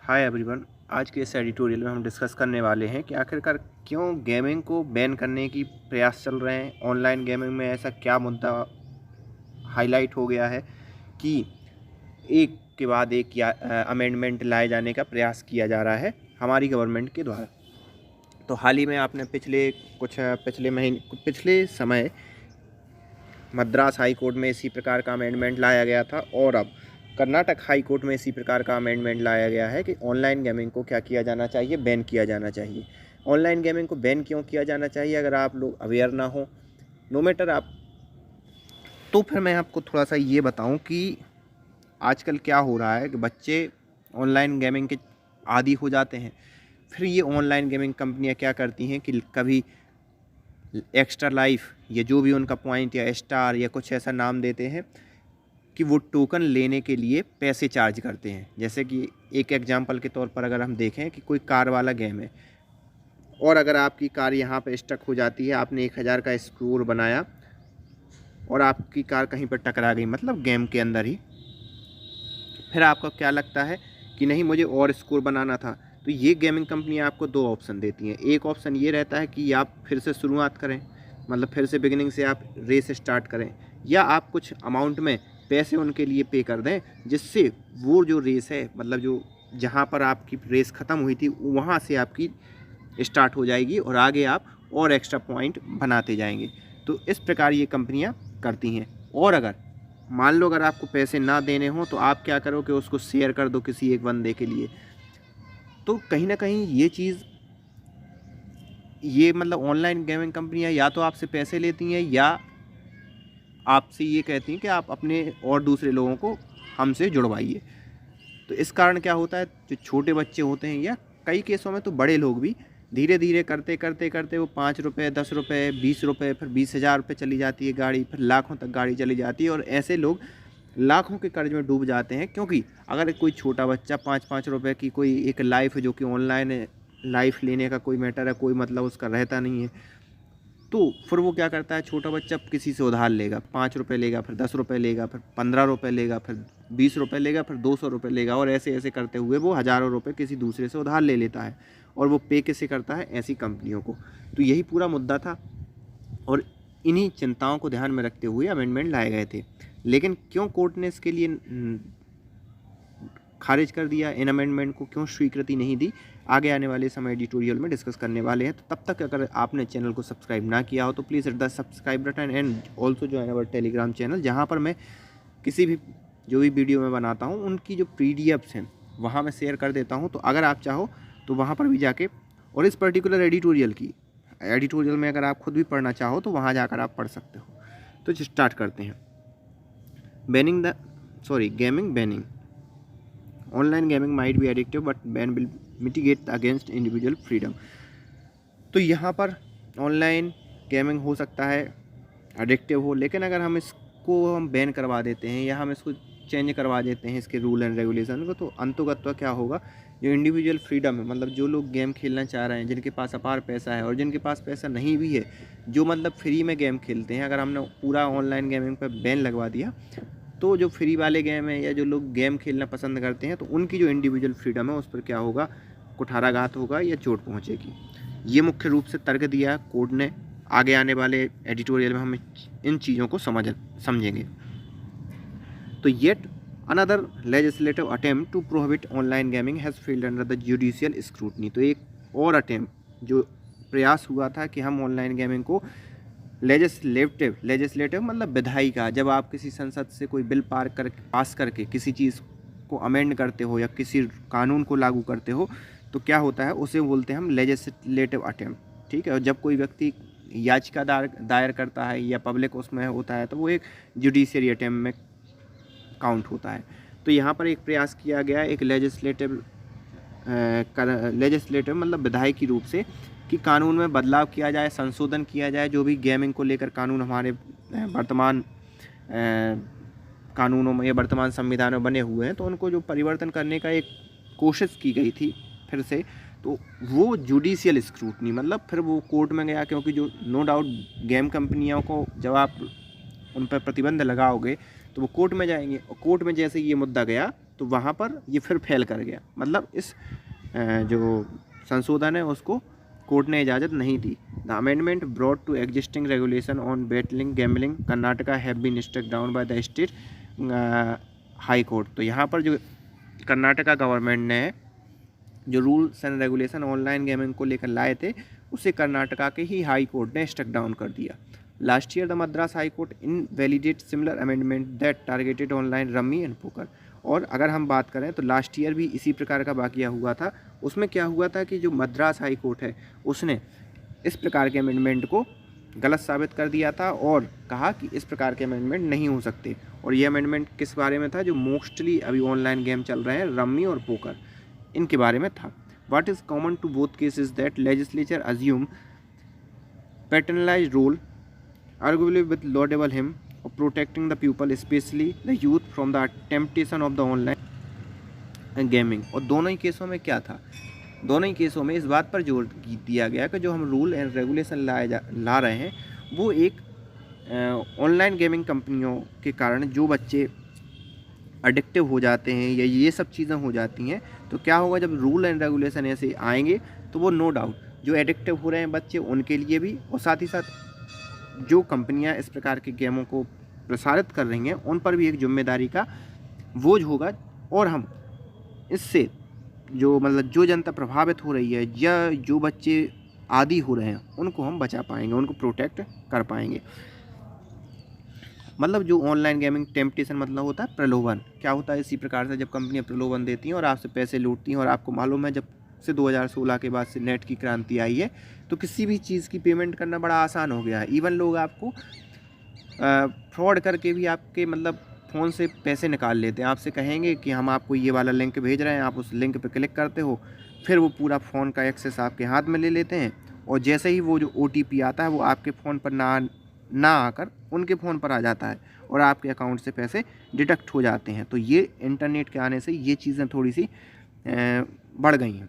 Hi everyone. आज के इस एडिटोरियल में हम डिस्कस करने वाले हैं कि आखिरकार क्यों गेमिंग को बैन करने की प्रयास चल रहे हैं। ऑनलाइन गेमिंग में ऐसा क्या मुद्दा हाईलाइट हो गया है कि एक के बाद एक या अमेंडमेंट लाए जाने का प्रयास किया जा रहा है हमारी गवर्नमेंट के द्वारा। तो हाल ही में आपने पिछले समय मद्रास हाई कोर्ट में इसी प्रकार का अमेंडमेंट लाया गया था और अब कर्नाटक हाई कोर्ट में इसी प्रकार का अमेंडमेंट लाया गया है कि ऑनलाइन गेमिंग को क्या किया जाना चाहिए, बैन किया जाना चाहिए। ऑनलाइन गेमिंग को बैन क्यों किया जाना चाहिए अगर आप लोग अवेयर ना हो, नो मैटर आप, तो फिर मैं आपको थोड़ा सा ये बताऊं कि आजकल क्या हो रहा है कि बच्चे ऑनलाइन गेमिंग के आदी हो जाते हैं। फिर ये ऑनलाइन गेमिंग कंपनियां क्या करती हैं कि कभी एक्स्ट्रा लाइफ या जो भी उनका पॉइंट या स्टार या कुछ ऐसा नाम देते हैं कि वो टोकन लेने के लिए पैसे चार्ज करते हैं। जैसे कि एक एग्जांपल के तौर पर अगर हम देखें कि कोई कार वाला गेम है और अगर आपकी कार यहाँ पर स्टक हो जाती है, आपने 1000 का स्कोर बनाया और आपकी कार कहीं पर टकरा गई, मतलब गेम के अंदर ही, फिर आपको क्या लगता है कि नहीं मुझे और स्कोर बनाना था। तो ये गेमिंग कंपनियाँ आपको दो ऑप्शन देती हैं। एक ऑप्शन ये रहता है कि आप फिर से शुरुआत करें, मतलब फिर से बिगिनिंग से आप रेस स्टार्ट करें, या आप कुछ अमाउंट में पैसे उनके लिए पे कर दें जिससे वो जो रेस है, मतलब जो जहाँ पर आपकी रेस ख़त्म हुई थी वहाँ से आपकी स्टार्ट हो जाएगी और आगे आप और एक्स्ट्रा पॉइंट बनाते जाएंगे। तो इस प्रकार ये कंपनियाँ करती हैं। और अगर मान लो अगर आपको पैसे ना देने हों तो आप क्या करो कि उसको शेयर कर दो किसी एक बंदे के लिए। तो कहीं ना कहीं ये चीज़, ये मतलब ऑनलाइन गेमिंग कंपनियां या तो आपसे पैसे लेती हैं या आपसे ये कहती हैं कि आप अपने और दूसरे लोगों को हमसे जुड़वाइए। तो इस कारण क्या होता है, जो छोटे बच्चे होते हैं या कई केसों में तो बड़े लोग भी धीरे धीरे करते करते करते वो 5 रुपये, 10 रुपये, 20 रुपये, फिर 20,000 रुपये चली जाती है गाड़ी, फिर लाखों तक गाड़ी चली जाती है और ऐसे लोग लाखों के कर्ज में डूब जाते हैं। क्योंकि अगर कोई छोटा बच्चा 5-5 रुपये की कोई एक लाइफ है, जो कि ऑनलाइन लाइफ लेने का कोई मैटर है, कोई मतलब उसका रहता नहीं है, तो फिर वो क्या करता है, छोटा बच्चा किसी से उधार लेगा, 5 रुपये लेगा, फिर 10 रुपये लेगा, फिर 15 रुपये लेगा, फिर 20 रुपये लेगा, फिर 200 रुपये लेगा, और ऐसे ऐसे करते हुए वो हज़ारों रुपये किसी दूसरे से उधार ले लेता है और वो पे किसे करता है, ऐसी कंपनियों को। तो यही पूरा मुद्दा था और इन्हीं चिंताओं को ध्यान में रखते हुए अमेंडमेंट लाए गए थे। लेकिन क्यों कोर्ट ने इसके लिए खारिज कर दिया, इन अमेंडमेंट को क्यों स्वीकृति नहीं दी, आगे आने वाले समय एडिटोरियल में डिस्कस करने वाले हैं। तो तब तक अगर आपने चैनल को सब्सक्राइब ना किया हो तो please hit the subscribe button and also join our Telegram channel, जहाँ पर मैं किसी भी जो भी वीडियो मैं बनाता हूँ उनकी जो PDFs हैं वहाँ मैं शेयर कर देता हूँ। तो अगर आप चाहो तो वहाँ पर भी जाके, और इस पर्टिकुलर एडिटोरियल में अगर आप खुद भी पढ़ना चाहो तो वहाँ जाकर आप पढ़ सकते हो। तो स्टार्ट करते हैं। Gaming banning. Online gaming might be addictive but ban will mitigate against individual freedom. तो यहाँ पर ऑनलाइन गेमिंग हो सकता है एडिक्टिव हो, लेकिन अगर हम इसको बैन करवा देते हैं या हम इसको चेंज करवा देते हैं इसके रूल एंड रेगुलेशन को, तो अंततः क्या होगा, जो इंडिविजुअल फ्रीडम है, मतलब जो लोग गेम खेलना चाह रहे हैं, जिनके पास अपार पैसा है और जिनके पास पैसा नहीं भी है, जो मतलब फ्री में गेम खेलते हैं, अगर हमने पूरा ऑनलाइन गेमिंग पर बैन लगवा दिया तो जो फ्री वाले गेम है या जो लोग गेम खेलना पसंद करते हैं तो उनकी जो इंडिविजुअल फ्रीडम है उस पर क्या होगा, कुठाराघात होगा या चोट पहुंचेगी। ये मुख्य रूप से तर्क दिया है कोर्ट ने। आगे आने वाले एडिटोरियल में हम इन चीज़ों को समझेंगे। तो yet another legislative attempt to prohibit online gaming has failed under the judicial scrutiny. तो एक और अटेम्प्ट जो प्रयास हुआ था कि हम ऑनलाइन गेमिंग को लेजिस्लेटिव मतलब विधायी का, जब आप किसी संसद से कोई बिल पास करके किसी चीज़ को अमेंड करते हो या किसी कानून को लागू करते हो तो क्या होता है, उसे बोलते हैं हम लेजिस्लेटिव अटेम्प्ट। ठीक है, और जब कोई व्यक्ति याचिका दायर करता है या पब्लिक उसमें होता है तो वो एक जुडिशियरी अटेम्प्ट में काउंट होता है। तो यहाँ पर एक प्रयास किया गया एक लेजिस्लेटिव मतलब विधायी रूप से कि कानून में बदलाव किया जाए, संशोधन किया जाए। जो भी गेमिंग को लेकर कानून हमारे वर्तमान कानूनों में या वर्तमान संविधान में बने हुए हैं तो उनको जो परिवर्तन करने का एक कोशिश की गई थी फिर से, तो वो जुडिशियल स्क्रूटनी, मतलब फिर वो कोर्ट में गया। क्योंकि जो नो डाउट गेम कंपनियों को जब आप उन पर प्रतिबंध लगाओगे तो वो कोर्ट में जाएंगे, और कोर्ट में जैसे ये मुद्दा गया तो वहाँ पर ये फिर फेल कर गया। मतलब इस जो संशोधन है उसको कोर्ट ने इजाज़त नहीं दी। The amendment brought to existing regulation on betting gambling Karnataka have been struck down by the state high court. तो यहाँ पर जो कर्नाटका गवर्नमेंट ने जो rules and regulation online gaming को लेकर लाए थे उसे कर्नाटका के ही हाई कोर्ट ने स्ट्रक डाउन कर दिया। Last year the Madras high court invalidate similar amendment that targeted online rummy and poker. और अगर हम बात करें तो लास्ट ईयर भी इसी प्रकार का वाकया हुआ था। उसमें क्या हुआ था कि जो मद्रास हाई कोर्ट है उसने इस प्रकार के अमेंडमेंट को गलत साबित कर दिया था और कहा कि इस प्रकार के अमेंडमेंट नहीं हो सकते। और ये अमेंडमेंट किस बारे में था? जो मोस्टली अभी ऑनलाइन गेम चल रहे हैं रम्मी और पोकर, इनके बारे में था। What is common to both cases that legislature assume paternalized role, arguably with laudable aim of protecting the people, especially the youth, from the temptation of the online gaming। और दोनों ही केसों में क्या था? दोनों ही केसों में इस बात पर जोर दिया गया कि जो हम रूल एंड रेगुलेशन ला रहे हैं वो एक ऑनलाइन गेमिंग कंपनियों के कारण जो बच्चे एडिक्टिव हो जाते हैं या ये सब चीज़ें हो जाती हैं, तो क्या होगा जब रूल एंड रेगुलेशन ऐसे आएंगे तो वो नो डाउट जो एडिक्टिव हो रहे हैं बच्चे उनके लिए भी, और साथ ही साथ जो कंपनियां इस प्रकार के गेमों को प्रसारित कर रही हैं उन पर भी एक जिम्मेदारी का बोझ होगा। और हम इससे जो मतलब जो जनता प्रभावित हो रही है या जो बच्चे आदी हो रहे हैं उनको हम बचा पाएंगे, उनको प्रोटेक्ट कर पाएंगे। मतलब जो ऑनलाइन गेमिंग टेम्पटेशन मतलब होता है प्रलोभन। क्या होता है? इसी प्रकार से जब कंपनियां प्रलोभन देती हैं और आपसे पैसे लूटती हैं, और आपको मालूम है जब से 2016 के बाद से नेट की क्रांति आई है तो किसी भी चीज़ की पेमेंट करना बड़ा आसान हो गया है। इवन लोग आपको फ्रॉड करके भी आपके मतलब फ़ोन से पैसे निकाल लेते हैं। आपसे कहेंगे कि हम आपको ये वाला लिंक भेज रहे हैं, आप उस लिंक पर क्लिक करते हो, फिर वो पूरा फ़ोन का एक्सेस आपके हाथ में ले लेते हैं, और जैसे ही वो जो OTP आता है वो आपके फ़ोन पर ना आकर उनके फ़ोन पर आ जाता है और आपके अकाउंट से पैसे डिडक्ट हो जाते हैं। तो ये इंटरनेट के आने से ये चीज़ें थोड़ी सी बढ़ गई हैं।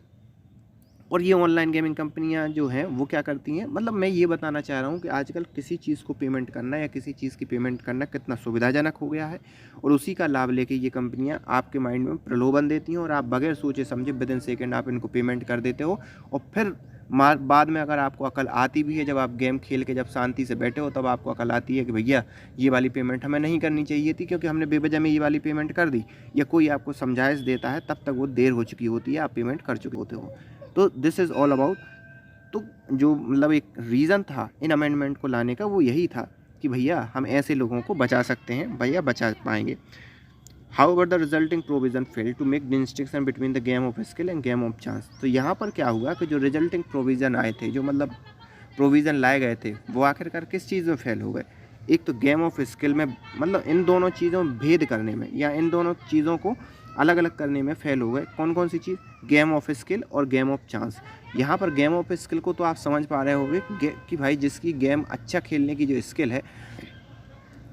और ये ऑनलाइन गेमिंग कंपनियां जो हैं वो क्या करती हैं, मतलब मैं ये बताना चाह रहा हूँ कि आजकल किसी चीज़ को पेमेंट करना या किसी चीज़ की पेमेंट करना कितना सुविधाजनक हो गया है, और उसी का लाभ लेके ये कंपनियां आपके माइंड में प्रलोभन देती हैं और आप बगैर सोचे समझे विद इन सेकेंड आप इनको पेमेंट कर देते हो। और फिर बाद में अगर आपको अकल आती भी है, जब आप गेम खेल के जब शांति से बैठे हो तब आपको अकल आती है कि भैया ये वाली पेमेंट हमें नहीं करनी चाहिए थी क्योंकि हमने बेवजह में ये वाली पेमेंट कर दी, या कोई आपको समझाइश देता है तब तक वो देर हो चुकी होती है, आप पेमेंट कर चुके होते हो। तो दिस इज़ ऑल अबाउट। तो जो मतलब एक रीज़न था इन अमेंडमेंट को लाने का वो यही था कि भैया हम ऐसे लोगों को बचा सकते हैं, भैया बचा पाएंगे। However, the resulting provision failed to make the distinction between the game of skill and game of chance। तो यहाँ पर क्या हुआ कि जो रिजल्टिंग प्रोविज़न आए थे, जो मतलब प्रोविज़न लाए गए थे, वो आखिरकार किस चीज़ में फेल हो गए? एक तो गेम ऑफ स्किल में, मतलब इन दोनों चीज़ों में भेद करने में या इन दोनों चीज़ों को अलग अलग करने में फेल हो गए। कौन कौन सी चीज़? गेम ऑफ स्किल और गेम ऑफ चांस। यहाँ पर गेम ऑफ स्किल को तो आप समझ पा रहे होंगे कि भाई जिसकी गेम अच्छा खेलने की जो स्किल है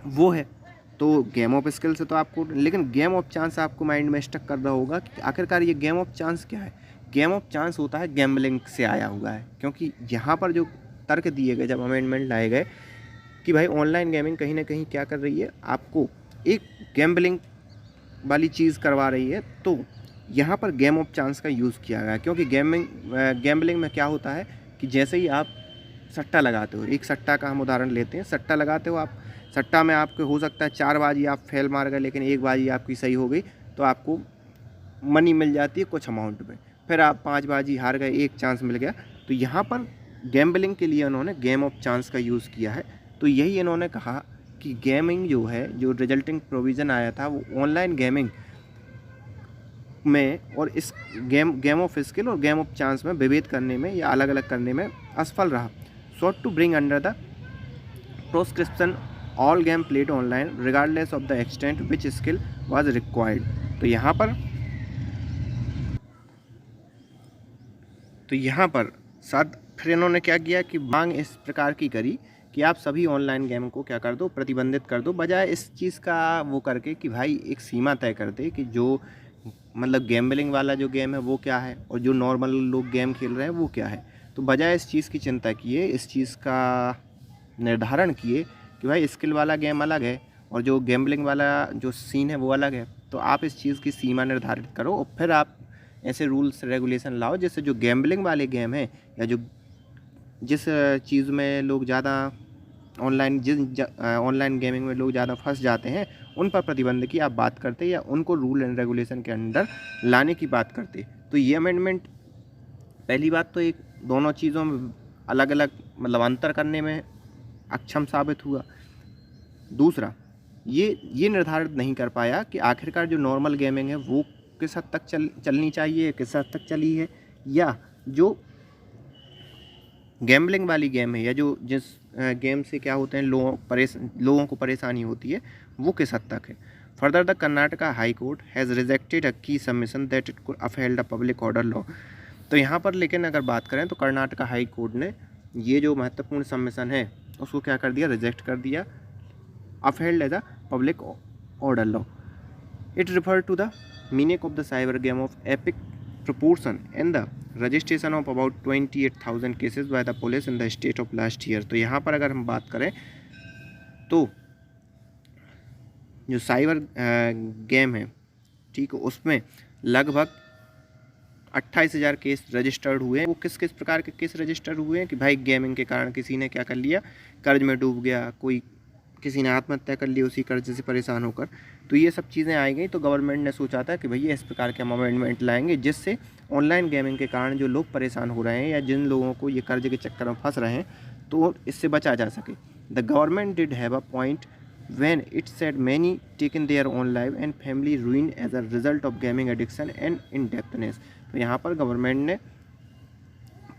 वो है, तो गेम ऑफ स्किल से तो आपको, लेकिन गेम ऑफ चांस आपको माइंड में स्टक कर रहा होगा कि आखिरकार ये गेम ऑफ चांस क्या है। गेम ऑफ चांस होता है गैम्बलिंग से आया हुआ है, क्योंकि यहाँ पर जो तर्क दिए गए जब अमेंडमेंट लाए गए कि भाई ऑनलाइन गेमिंग कहीं ना कहीं क्या कर रही है, आपको एक गैम्बलिंग वाली चीज़ करवा रही है, तो यहाँ पर गेम ऑफ चांस का यूज़ किया गया। क्योंकि गैम्बलिंग में क्या होता है कि जैसे ही आप सट्टा लगाते हो, एक सट्टा का हम उदाहरण लेते हैं, सट्टा लगाते हो आप, सट्टा में आपको हो सकता है 4 बाजी आप फेल मार गए लेकिन एक बाजी आपकी सही हो गई, तो आपको मनी मिल जाती है कुछ अमाउंट में। फिर आप 5 बाजी हार गए, एक चांस मिल गया। तो यहाँ पर गैम्बलिंग के लिए उन्होंने गेम ऑफ चांस का यूज़ किया है। तो यही इन्होंने कहा कि गेमिंग जो है, जो रिजल्टिंग प्रोविज़न आया था वो ऑनलाइन गेमिंग में और इस गेम ऑफ स्किल और गेम ऑफ चांस में विभेद करने में या अलग अलग करने में असफल रहा। Sought to bring under the proscription all game played online regardless of the extent which skill was required. तो यहाँ पर साथ फिर इन्होंने क्या किया कि मांग इस प्रकार की करी कि आप सभी ऑनलाइन गेम को क्या कर दो, प्रतिबंधित कर दो, बजाय इस चीज़ का वो करके कि भाई एक सीमा तय कर दे कि जो मतलब गैम्बलिंग वाला जो गेम है वो क्या है और जो नॉर्मल लोग गेम खेल रहे हैं वो क्या है। तो बजाय इस चीज़ की चिंता किए, इस चीज़ का निर्धारण किए कि भाई स्किल वाला गेम अलग है और जो गैम्बलिंग वाला जो सीन है वो अलग है। तो तो आप इस चीज़ की सीमा निर्धारित करो और फिर आप ऐसे रूल्स रेगुलेशन लाओ जिससे जो गैम्बलिंग वाले गेम हैं या जो जिस चीज़ में लोग ज़्यादा ऑनलाइन गेमिंग में लोग ज़्यादा फंस जाते हैं उन पर प्रतिबंध की आप बात करते या उनको रूल एंड रेगुलेशन के अंडर लाने की बात करते। तो ये अमेंडमेंट पहली बात तो एक दोनों चीज़ों में अलग अलग मतलब अंतर करने में अक्षम साबित हुआ। दूसरा, ये निर्धारित नहीं कर पाया कि आखिरकार जो नॉर्मल गेमिंग है वो किस हद तक चलनी चाहिए, किस हद तक चली है, या जो गैम्बलिंग वाली गेम है या जो जिस गेम से क्या होते हैं लोगों को परेशानी होती है वो किस हद तक है। Further the Karnataka high court has rejected a key submission that it could upheld a public order law. तो यहाँ पर लेकिन अगर बात करें तो कर्नाटका हाई कोर्ट ने ये जो महत्वपूर्ण सबमिशन है उसको क्या कर दिया, रिजेक्ट कर दिया, upheld as a public order law. It referred to the meaning of the cyber game of epic proportion and the registration of about 28,000 cases by the police in the state of last year। तो यहाँ पर अगर हम बात करें तो जो cyber game है, ठीक है, उसमें लगभग 28,000 केस रजिस्टर्ड हुए हैं। वो किस किस प्रकार के केस रजिस्टर्ड हुए हैं कि भाई गेमिंग के कारण किसी ने क्या कर लिया, कर्ज में डूब गया, कोई किसी ने आत्महत्या कर ली उसी कर्ज से परेशान होकर। तो ये सब चीज़ें आई गई तो गवर्नमेंट ने सोचा था कि भैया इस प्रकार के हम अमेंडमेंट लाएंगे जिससे ऑनलाइन गेमिंग के कारण जो लोग परेशान हो रहे हैं या जिन लोगों को ये कर्ज के चक्कर में फंस रहे हैं तो इससे बचा जा सके। The government did have a point when it said many taken their own life and family ruin as a result of gaming addiction and indebtedness। तो यहाँ पर गवर्नमेंट ने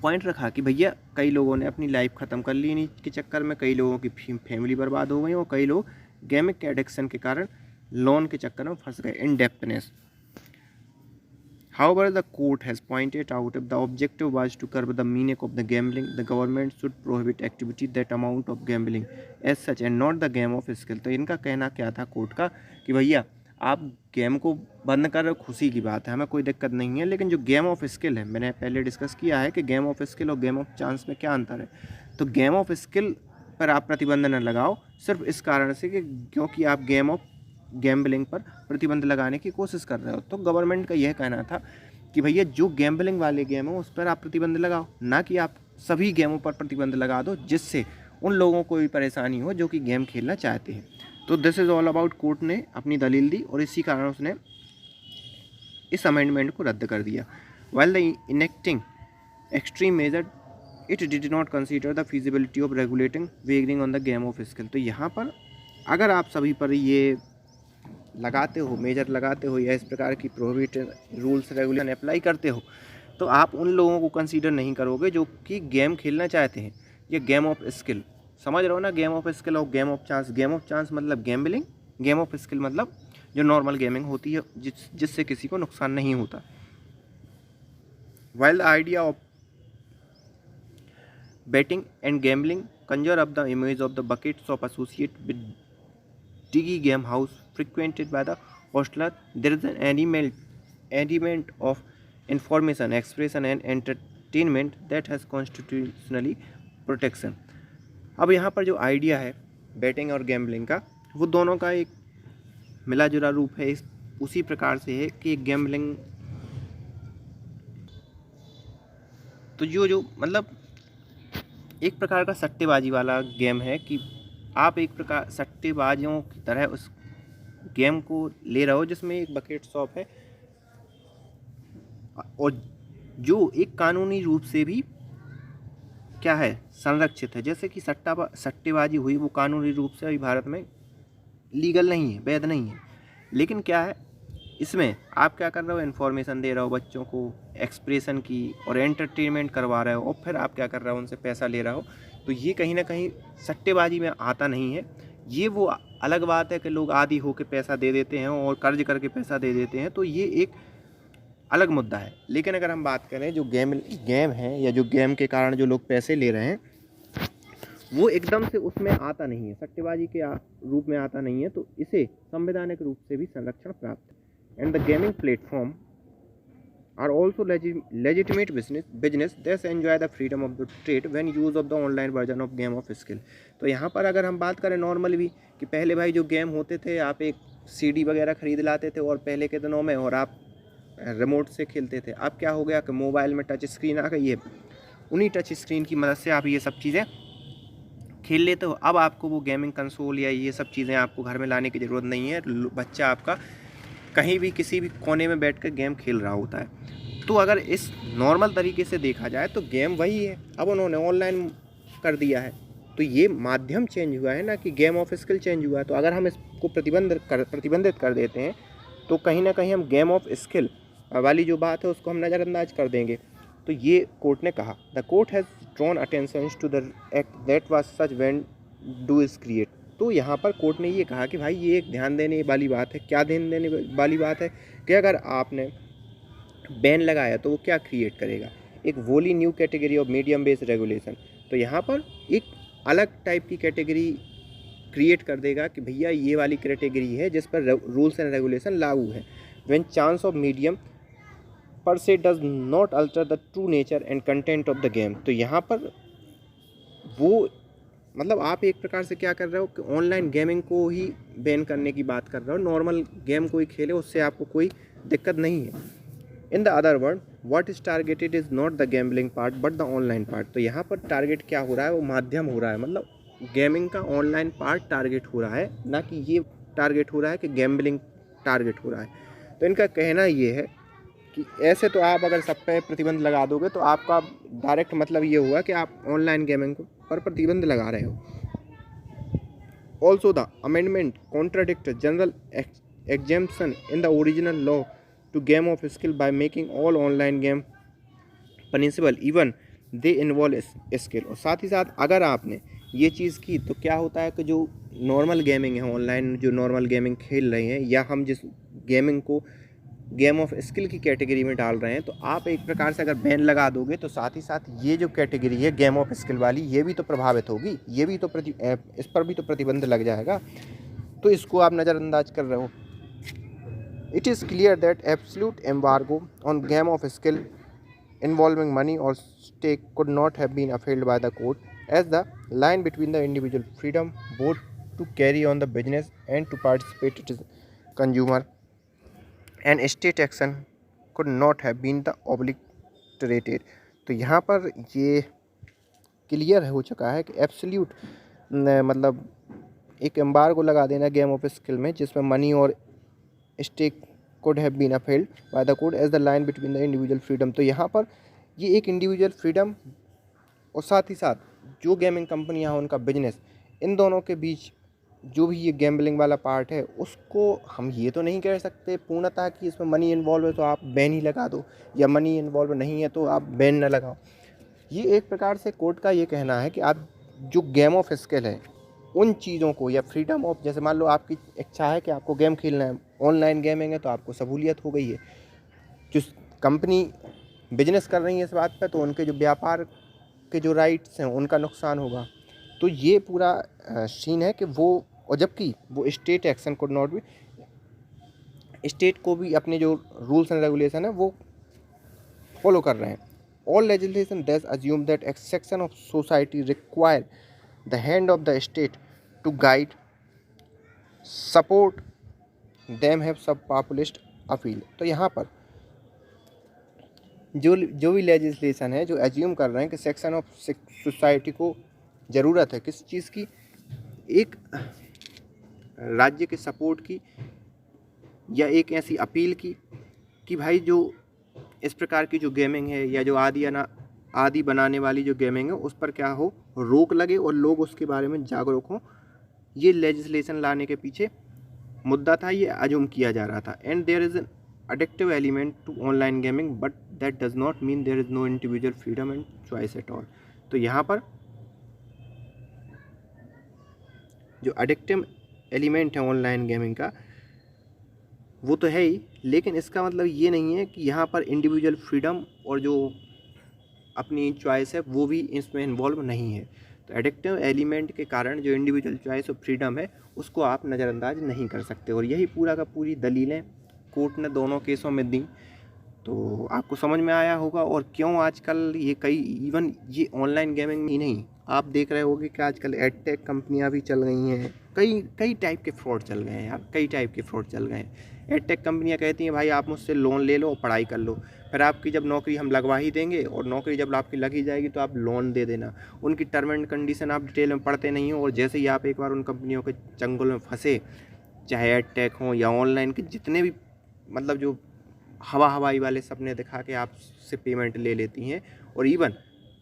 पॉइंट रखा कि भैया कई लोगों ने अपनी लाइफ ख़त्म कर ली इन्हीं के चक्कर में, कई लोगों की फैमिली बर्बाद हो गई और कई लोग गेमिंग के एडिक्शन के कारण लोन के चक्कर में फंस गए, indebtedness। However, the court has pointed out if the objective was to curb the meaning of the gambling, the government should prohibit activity that amount of gambling as such and not the game of skill। तो इनका कहना क्या था court का कि भैया आप game को बंद कर रहे हो, खुशी की बात है, हमें कोई दिक्कत नहीं है, लेकिन जो गेम ऑफ स्किल है, मैंने पहले डिस्कस किया है कि गेम ऑफ स्किल और गेम ऑफ चांस में क्या अंतर है। तो गेम ऑफ स्किल पर आप प्रतिबंध न लगाओ सिर्फ इस कारण से कि क्योंकि आप गेम ऑफ गैम्बलिंग पर प्रतिबंध लगाने की कोशिश कर रहे हो। तो गवर्नमेंट का यह कहना था कि भैया जो गैम्बलिंग वाले गेम हो उस पर आप प्रतिबंध लगाओ, ना कि आप सभी गेमों पर प्रतिबंध लगा दो जिससे उन लोगों को भी परेशानी हो जो कि गेम खेलना चाहते हैं। तो this is all about, court ने अपनी दलील दी और इसी कारण उसने इस अमेंडमेंट को रद्द कर दिया। While the enacting extreme measure it did not consider the feasibility of regulating wagering on the game of skill. तो यहाँ पर अगर आप सभी पर ये लगाते हो, मेजर लगाते हो या इस प्रकार की प्रोहिबिटेड रूल्स रेगुलेशन अप्लाई करते हो तो आप उन लोगों को कंसीडर नहीं करोगे जो कि गेम खेलना चाहते हैं। ये गेम ऑफ स्किल समझ रहे हो ना, गेम ऑफ स्किल और game of chance. Game of chance मतलब गैम्बलिंग, गेम ऑफ स्किल मतलब जो नॉर्मल गेमिंग होती है जिससे किसी को नुकसान नहीं होता। While the idea of betting and gambling conjure up the image of the buckets of associate with diggy game house frequented by the hostler, there is an element of information, expression and entertainment that has constitutionally protection। अब यहाँ पर जो idea है batting और gambling का वो दोनों का एक मिला जुला रूप है, उसी प्रकार से है कि गैम्बलिंग तो जो मतलब एक प्रकार का सट्टेबाजी वाला गेम है कि आप एक प्रकार सट्टेबाजों की तरह उस गेम को ले रहे हो जिसमें एक बकेट शॉप है और जो एक कानूनी रूप से भी क्या है, संरक्षित है। जैसे कि सट्टेबाजी हुई वो कानूनी रूप से अभी भारत में लीगल नहीं है, वैध नहीं है, लेकिन क्या है इसमें आप क्या कर रहे हो, इन्फॉर्मेशन दे रहे हो बच्चों को, एक्सप्रेशन की और एंटरटेनमेंट करवा रहे हो और फिर आप क्या कर रहे हो, उनसे पैसा ले रहे हो। तो ये कहीं ना कहीं सट्टेबाजी में आता नहीं है। ये वो अलग बात है कि लोग आदी होकर पैसा दे देते हैं और कर्ज करके पैसा दे देते हैं, तो ये एक अलग मुद्दा है। लेकिन अगर हम बात करें जो गेम है या जो गेम के कारण जो लोग पैसे ले रहे हैं वो एकदम से उसमें आता नहीं है, सट्टेबाजी के रूप में आता नहीं है, तो इसे संवैधानिक रूप से भी संरक्षण प्राप्त है। And the gaming platform are also legitimate business that enjoy the freedom of the trade when use of the online version of game of skill। तो यहाँ पर अगर हम बात करें नॉर्मल भी कि पहले भाई जो गेम होते थे आप एक सीडी वगैरह खरीद लाते थे और पहले के दिनों में, और आप रिमोट से खेलते थे। अब क्या हो गया कि मोबाइल में टच स्क्रीन आ गई है, उन्हीं टच स्क्रीन की मदद से आप ये सब चीज़ें खेल लेते हो। अब आपको वो गेमिंग कंसोल या ये सब चीज़ें आपको घर में लाने की ज़रूरत नहीं है। बच्चा आपका कहीं भी किसी भी कोने में बैठ कर गेम खेल रहा होता है। तो अगर इस नॉर्मल तरीके से देखा जाए तो गेम वही है, अब उन्होंने ऑनलाइन कर दिया है। तो ये माध्यम चेंज हुआ है ना, कि गेम ऑफ स्किल चेंज हुआ है। तो अगर हम इसको प्रतिबंधित कर देते हैं तो कहीं ना कहीं हम गेम ऑफ स्किल वाली जो बात है उसको हम नज़रअंदाज कर देंगे। तो ये कोर्ट ने कहा, the court has drawn attention to the act that was such when do is create. तो यहाँ पर कोर्ट ने ये कहा कि भाई ये एक ध्यान देने वाली बात है। क्या ध्यान देने वाली बात है कि अगर आपने बैन लगाया तो वो क्या क्रिएट करेगा, एक वोली new category of medium based regulation. तो यहाँ पर एक अलग टाइप की कैटेगरी क्रिएट कर देगा कि भैया ये वाली कैटेगरी है जिस पर रूल्स एंड रेगुलेशन लागू है। व्हेन चांस ऑफ मीडियम पर से does not alter the true nature and content of the game. तो यहाँ पर वो मतलब आप एक प्रकार से क्या कर रहे हो कि ऑनलाइन गेमिंग को ही बैन करने की बात कर रहे हो। नॉर्मल गेम कोई खेले उससे आपको कोई दिक्कत नहीं है। In the other word what is targeted is not the gambling part but the online part. तो यहाँ पर टारगेट क्या हो रहा है, वो माध्यम हो रहा है, मतलब गेमिंग का ऑनलाइन पार्ट टारगेट हो रहा है, ना कि ये टारगेट हो रहा है कि गैम्बलिंग टारगेट हो रहा है। तो इनका कहना ये है कि ऐसे तो आप अगर सब पे प्रतिबंध लगा दोगे तो आपका डायरेक्ट मतलब ये हुआ कि आप ऑनलाइन गेमिंग पर प्रतिबंध लगा रहे हो। Also the amendment contradict general exemption in the original law to game of skill by making all online game punishable even they involve skill. और साथ ही साथ अगर आपने ये चीज़ की तो क्या होता है कि जो नॉर्मल गेमिंग है, ऑनलाइन जो नॉर्मल गेमिंग खेल रहे हैं, या हम जिस गेमिंग को गेम ऑफ स्किल की कैटेगरी में डाल रहे हैं, तो आप एक प्रकार से अगर बैन लगा दोगे तो साथ ही साथ ये जो कैटेगरी है गेम ऑफ स्किल वाली, ये भी तो प्रभावित होगी, ये भी तो इस पर भी तो प्रतिबंध लग जाएगा। तो इसको आप नज़रअंदाज कर रहे हो। It is clear that absolute embargo on game of skill involving money or stake could not have been upheld by the court, as the line between the individual freedom both to carry on the business and to participate in consumer and state action could not have been the obliterated। तो यहाँ पर ये clear हो चुका है कि absolute मतलब एक एम्बार्गो लगा देना गेम ऑफ स्किल में जिसमें मनी और stake could have been upheld by the court as the line between the individual freedom। तो यहाँ पर ये एक इंडिविजुअल फ्रीडम और साथ ही साथ जो गेमिंग कंपनियाँ हैं उनका बिजनेस, इन दोनों के बीच जो भी ये गैम्बलिंग वाला पार्ट है उसको हम ये तो नहीं कह सकते पूर्णतः कि इसमें मनी इन्वॉल्व है तो आप बैन ही लगा दो, या मनी इन्वॉल्व नहीं है तो आप बैन न लगाओ। ये एक प्रकार से कोर्ट का ये कहना है कि आप जो गेम ऑफ स्किल है उन चीज़ों को, या फ्रीडम ऑफ, जैसे मान लो आपकी इच्छा है कि आपको गेम खेलना है, ऑनलाइन गेमिंग है तो आपको सहूलियत हो गई है, जो कंपनी बिजनेस कर रही है इस बात पे तो उनके जो व्यापार के जो राइट्स हैं उनका नुकसान होगा। तो ये पूरा सीन है कि वो, और जबकि वो स्टेट एक्शन कोड नॉट भी, स्टेट को भी अपने जो रूल्स एंड रेगुलेशन है वो फॉलो कर रहे हैं। All legislation that assume that a section of society require the hand of the state to guide support them have some populist appeal. तो यहाँ पर जो भी लेजिस्लेशन है जो एज्यूम कर रहे हैं कि सेक्शन ऑफ सोसाइटी को ज़रूरत है किस चीज़ की, एक राज्य के सपोर्ट की या एक ऐसी अपील की कि भाई जो इस प्रकार की जो गेमिंग है या जो आदि बनाने वाली जो गेमिंग है उस पर क्या हो, रोक लगे और लोग उसके बारे में जागरूक हों। ये लेजिस्लेशन लाने के पीछे मुद्दा था, ये अज्यूम किया जा रहा था। And there is an addictive element to online gaming but that does not mean there is no individual freedom and choice at all। तो यहाँ पर जो addictive element है ऑनलाइन गेमिंग का वो तो है ही, लेकिन इसका मतलब ये नहीं है कि यहाँ पर इंडिविजुअल फ्रीडम और जो अपनी चॉइस है वो भी इसमें इन्वॉल्व नहीं है। तो एडिक्टिव एलिमेंट के कारण जो इंडिविजुअल चॉइस और फ्रीडम है उसको आप नज़रअंदाज नहीं कर सकते, और यही पूरा का पूरी दलीलें कोर्ट ने दोनों केसों में दी। तो आपको समझ में आया होगा। और क्यों आजकल ये कई इवन ये ऑनलाइन गेमिंग ही नहीं, आप देख रहे होगे कि आजकल एडटेक कंपनियां भी चल गई हैं। कई कई टाइप के फ्रॉड चल गए हैं यार, कई टाइप के फ्रॉड चल गए हैं। एडटेक कंपनियां कहती हैं भाई आप मुझसे लोन ले लो और पढ़ाई कर लो, फिर आपकी जब नौकरी हम लगवा ही देंगे और नौकरी जब आपकी लगी जाएगी तो आप लोन दे देना। उनकी टर्म एंड कंडीशन आप डिटेल में पढ़ते नहीं हो, और जैसे ही आप एक बार उन कंपनियों के चंगुल में फंसे, चाहे एडटेक हो या ऑनलाइन के जितने भी मतलब जो हवाई वाले सपने दिखा के आपसे पेमेंट ले लेती हैं। और इवन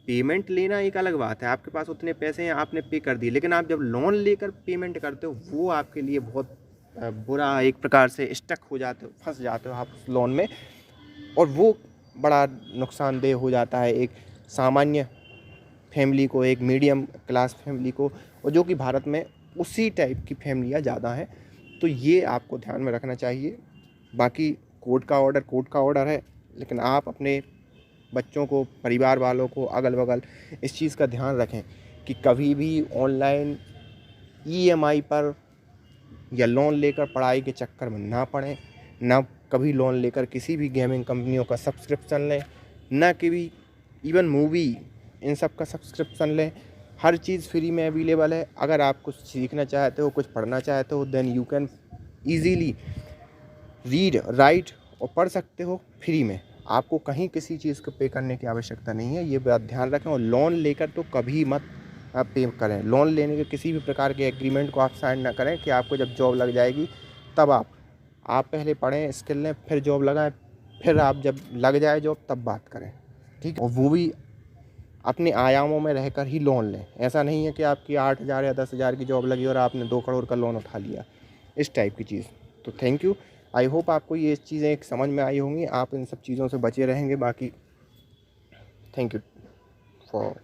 पेमेंट लेना एक अलग बात है, आपके पास उतने पैसे हैं आपने पे कर दिए, लेकिन आप जब लोन लेकर पेमेंट करते हो वो आपके लिए बहुत बुरा, एक प्रकार से स्टक हो जाते हो, फंस जाते हो आप उस लोन में। और वो बड़ा नुकसानदेह हो जाता है एक सामान्य फैमिली को, एक मीडियम क्लास फैमिली को, और जो कि भारत में उसी टाइप की फैमिलियाँ ज़्यादा हैं। तो ये आपको ध्यान में रखना चाहिए। बाकी कोर्ट का ऑर्डर है, लेकिन आप अपने बच्चों को, परिवार वालों को, अगल बगल इस चीज़ का ध्यान रखें कि कभी भी ऑनलाइन ईएमआई पर या लोन लेकर पढ़ाई के चक्कर में ना पड़ें, ना कभी लोन लेकर किसी भी गेमिंग कंपनियों का सब्सक्रिप्शन लें, ना कभी इवन मूवी इन सब का सब्सक्रिप्शन लें। हर चीज़ फ्री में अवेलेबल है। अगर आप कुछ सीखना चाहते हो, कुछ पढ़ना चाहते हो, then you can easily read, write और पढ़ सकते हो फ्री में। आपको कहीं किसी चीज़ को पे करने की आवश्यकता नहीं है, ये बात ध्यान रखें। और लोन लेकर तो कभी मत आप पे करें। लोन लेने के किसी भी प्रकार के एग्रीमेंट को आप साइन ना करें कि आपको जब जॉब लग जाएगी तब आप पहले पढ़ें, स्किल लें, फिर जॉब लगाएं, फिर आप जब लग जाए जॉब तब बात करें, ठीक है। और वो भी अपने आयामों में रहकर ही लोन लें। ऐसा नहीं है कि आपकी 8,000 या 10,000 की जॉब लगी और आपने 2 करोड़ का लोन उठा लिया, इस टाइप की चीज़। तो थैंक यू, आई होप आपको ये चीज़ें एक समझ में आई होंगी, आप इन सब चीज़ों से बचे रहेंगे। बाकी थैंक यू फॉर